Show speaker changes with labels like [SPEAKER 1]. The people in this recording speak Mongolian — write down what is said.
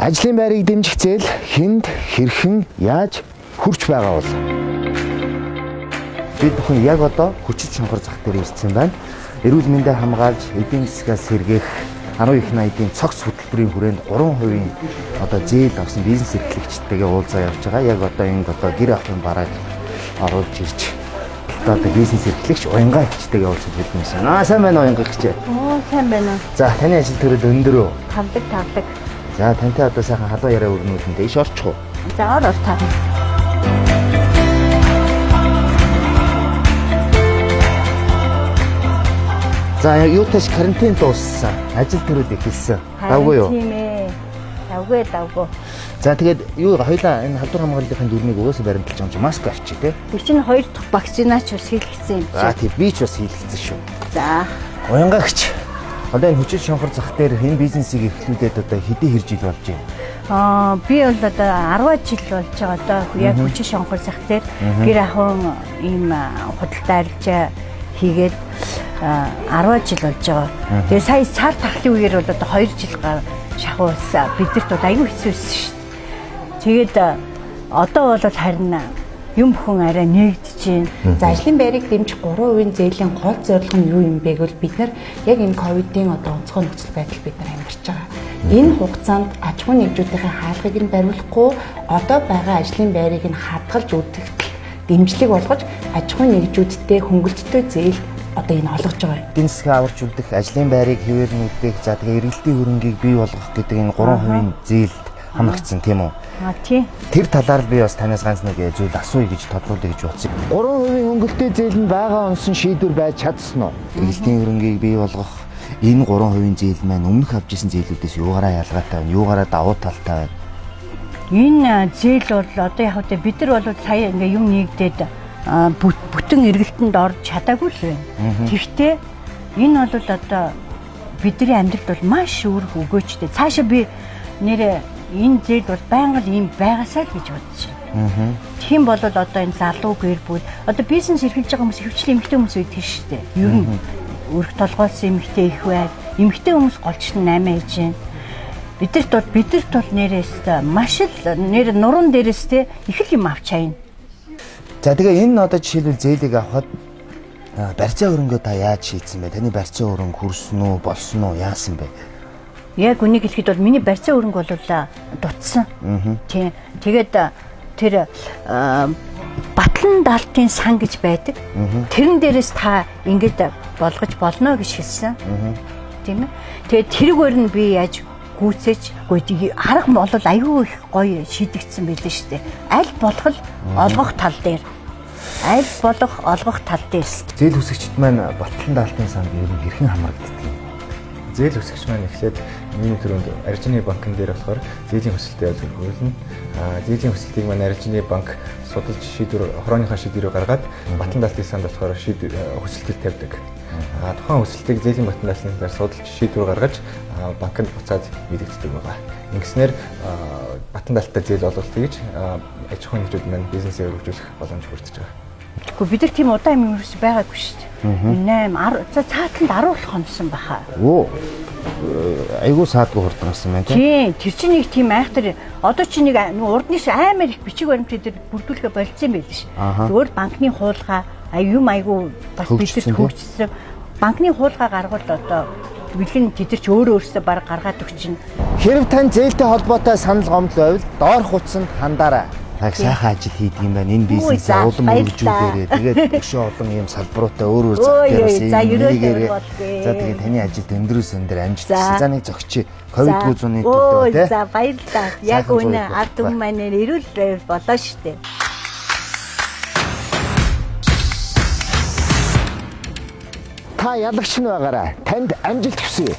[SPEAKER 1] Ажлын байрыг дэмжих зээл хэнд хэрхэн яаж хүрч байгаа бол бид бүхэн яг одоо хүчит шонхор зах дээр ирсэн байна. Эрүүл мэндийг хамгаалж эдийн засгаас сэргээх 10 их найдын цогц хөтөлбөрийн хүрээнд 3% одоо зээл авсан бизнес эрхлэгчтэйгээ уулзаа явж байгаа. Яг одоо энэ гэр ахын бараг оруулж ирж одоо бизнес эрхлэгч уянгаа ихчтэйгээ уулзаж хэлсэн юм. Сайн байна уу уянгаа ихчээ?
[SPEAKER 2] Сайн байна уу.
[SPEAKER 1] За таны ажил төрөл өндөр үү?
[SPEAKER 2] Тавдаг.
[SPEAKER 1] За тантай одоо сайхан халуун яриа өрнүүлэн дэш орчих уу?
[SPEAKER 2] За ор таарна.
[SPEAKER 1] За юуташ карантин дууссан. Ажил төрөл эхэлсэн. Давгүй юу?
[SPEAKER 2] Тийм ээ. Давгүй.
[SPEAKER 1] За тэгээд юу хоёлаа энэ халдвар хамгааллын дүрмийг угаасаа баримталж байгаа юм чи маск авчи те.
[SPEAKER 2] Би чинь 2 дахь вакцинаач бас хийлгэсэн юм
[SPEAKER 1] За
[SPEAKER 2] чи.
[SPEAKER 1] тийм би ч бас хийлгэсэн шүү.
[SPEAKER 2] За.
[SPEAKER 1] Уянгаагч. Одоо энэ хүчит шонхор зах дээр энэ бизнесийг эхлүүлээд одоо хэдий хэр жил болж байна?
[SPEAKER 2] Би бол одоо 10 жил болж байгаа одоо яг хүчит шонхор зах дээр гэр ахуйн ийм худалдаа арилжаа хийгээд 10 жил болж байгаа. Тэгээ сая цаар тахлын үеэр бол одоо 2 жил шахуус бидэрт бол аюу хэцүүсэн шүү дээ. Тэгээд одоо бол харин юм бүхэн арай нэгдэж байна.
[SPEAKER 3] За ажлын байрыг дэмжих 3% зээлийн гол зорилго нь юу юм бэ гэвэл бид нар яг энэ ковидын одоо онцгой нөхцөл байдал бид нар амьдарч байгаа. Энэ хугацаанд аж ахуйн нэгжүүдийн хаалгыг нь бариулахгүй одоо байгаа ажлын байрыг нь хадгалж үзэхэд дэмжлэг болгож аж ахуйн нэгжүүдтэй хөнгөлөлттэй зээл одоо энэ олгож байгаа.
[SPEAKER 1] Эдийн засгийн аварч үлдэх ажлын байрыг хэвээрнүүдийг за тэгээ эргэлтийн хөрөнгийг бий болгох гэдэг энэ 3% зээлд хамрагдсан тийм үү?
[SPEAKER 2] Тийм.
[SPEAKER 1] Тэр талаар би бас танаас ганц нэг зүйл асууя гэж тодлуулъя гэж бодсон. 3% хөнгөлөлттэй зээл нь байгаа онсон шийдвэр байж чадсан уу? Эргэлтийн хөрөнгийг бий болгох энэ 3% зээл маань өмнөх авч ирсэн зээлүүдээс юугаараа ялгаатай байна? Юугаараа давуу талтай байна?
[SPEAKER 2] Энэ зээл бол одоо яг үгүй бид нар бол сая ингээ юм нэгдээд бүтэн эргэлтэнд орж чадаагүй л байна. Тэгэхдээ энэ бол одоо бидний амьдралд бол маш өөр өгөөжтэй. Цаашаа би нэрээ энэ зээл бол байнга ийм байгаасаа л гэж бодож байна. Тийм бол одоо энэ залуу гэр бүл одоо бизнес эрхэлж байгаа хүмүүс хөвчлэн эмэгтэй хүмүүс байдаг шүү дээ. Ер нь өрх толгойлсон эмэгтэй их байд. Эмэгтэй хүмүүс голчт 8 ээж байна. Бидэрт бол нэрээс маш л нэр нуруунд дээрээс те их л юм авч чаана.
[SPEAKER 1] За тэгээ энэ одоо жишээлбэл зээлийг авахад барьцаа хөрөнгөө та яаж шийдсэн бэ? Таны барьцаа хөрөнгө хүрсэн үү, болсон уу, яасан бэ?
[SPEAKER 2] Яг үнийг хэлэхэд бол миний барьцаа хөрөнгө бол дутсан. Тийм. Тэгээд тэр батлан даалтын сан гэж байдаг. Тэрэн дээрээс та ингэж болгож болно гэж хэлсэн. Тийм ээ. Тэгээд тэргээр нь би яаж гүйцээж арга бол аюу их гоё шийдэгдсэн байлээ шүү дээ. Аль болох олгох тал дээр.
[SPEAKER 1] Зээл хүсэгчд маань батлан даалтын санд ер нь хэрхэн хамрагддаг юм?
[SPEAKER 4] Зээл хүсэгч маань эхлээд миний төрөнд аржины банкн дээр болохоор зээлийн хүсэлтээ хөрвүүлнэ. Зээлийн хүсэлтийг маань аржины банк судалж хорооныхаа шийдвэрээр гаргаад батлан даалтын санд болохоор хүсэлтийг тавьдаг. Тухайн хүсэлтийг зээлийн батлан даалтын сандаар судалж шийдвэр гаргаж банкнд буцаад мэдэгддэг байгаа. Ингэснээр батлан даалттай зээл олголт хийж аж ахуйн нэгжүүд маань бизнесээ өргөжүүлэх боломж хүртэж байгаа.
[SPEAKER 2] Тэгэхгүй бид нар тийм удаан юм ерөөс байгаагүй шүү дээ. 8 10 цаатанд 10 болох хонсон баха.
[SPEAKER 1] Оо. Айгуу саадгүй хурднасан байна
[SPEAKER 2] тийм. Тэр чинь нэг тийм айхтар одоо чи нэг урднаас амар их бичиг баримтууд дээр бүрдүүлэхэ болцсон байл ш. Зүгээр банкны хуулгаа айгуу бас бидэс хөгжсөн. Банкны хуулгаа гаргавал одоо бэлэн тэдэрч өөрөөсөө баг гаргаад өгчин.
[SPEAKER 1] Хэрв тань зээлтэй холбоотой санал гомдол байвал доор хуудсанд хандаарай. Яг сайхан ажил хийдэг юм байна. Энэ бизнесээ улам өргөжүүлээрээ тэгээд өшөө олон юм салбаруутай өөр зах дээр бас нэгээрээ. За тэгээд таны ажил өндөр амжилтсан. За нэг зөгчий ковидгүй зуны төлөө тий.
[SPEAKER 2] За баярлалаа. Яг үнэ ард түмэн маань эрүүл болоо штэ.
[SPEAKER 1] Та ялагч нь байгаарай. Танд амжилт хүсье.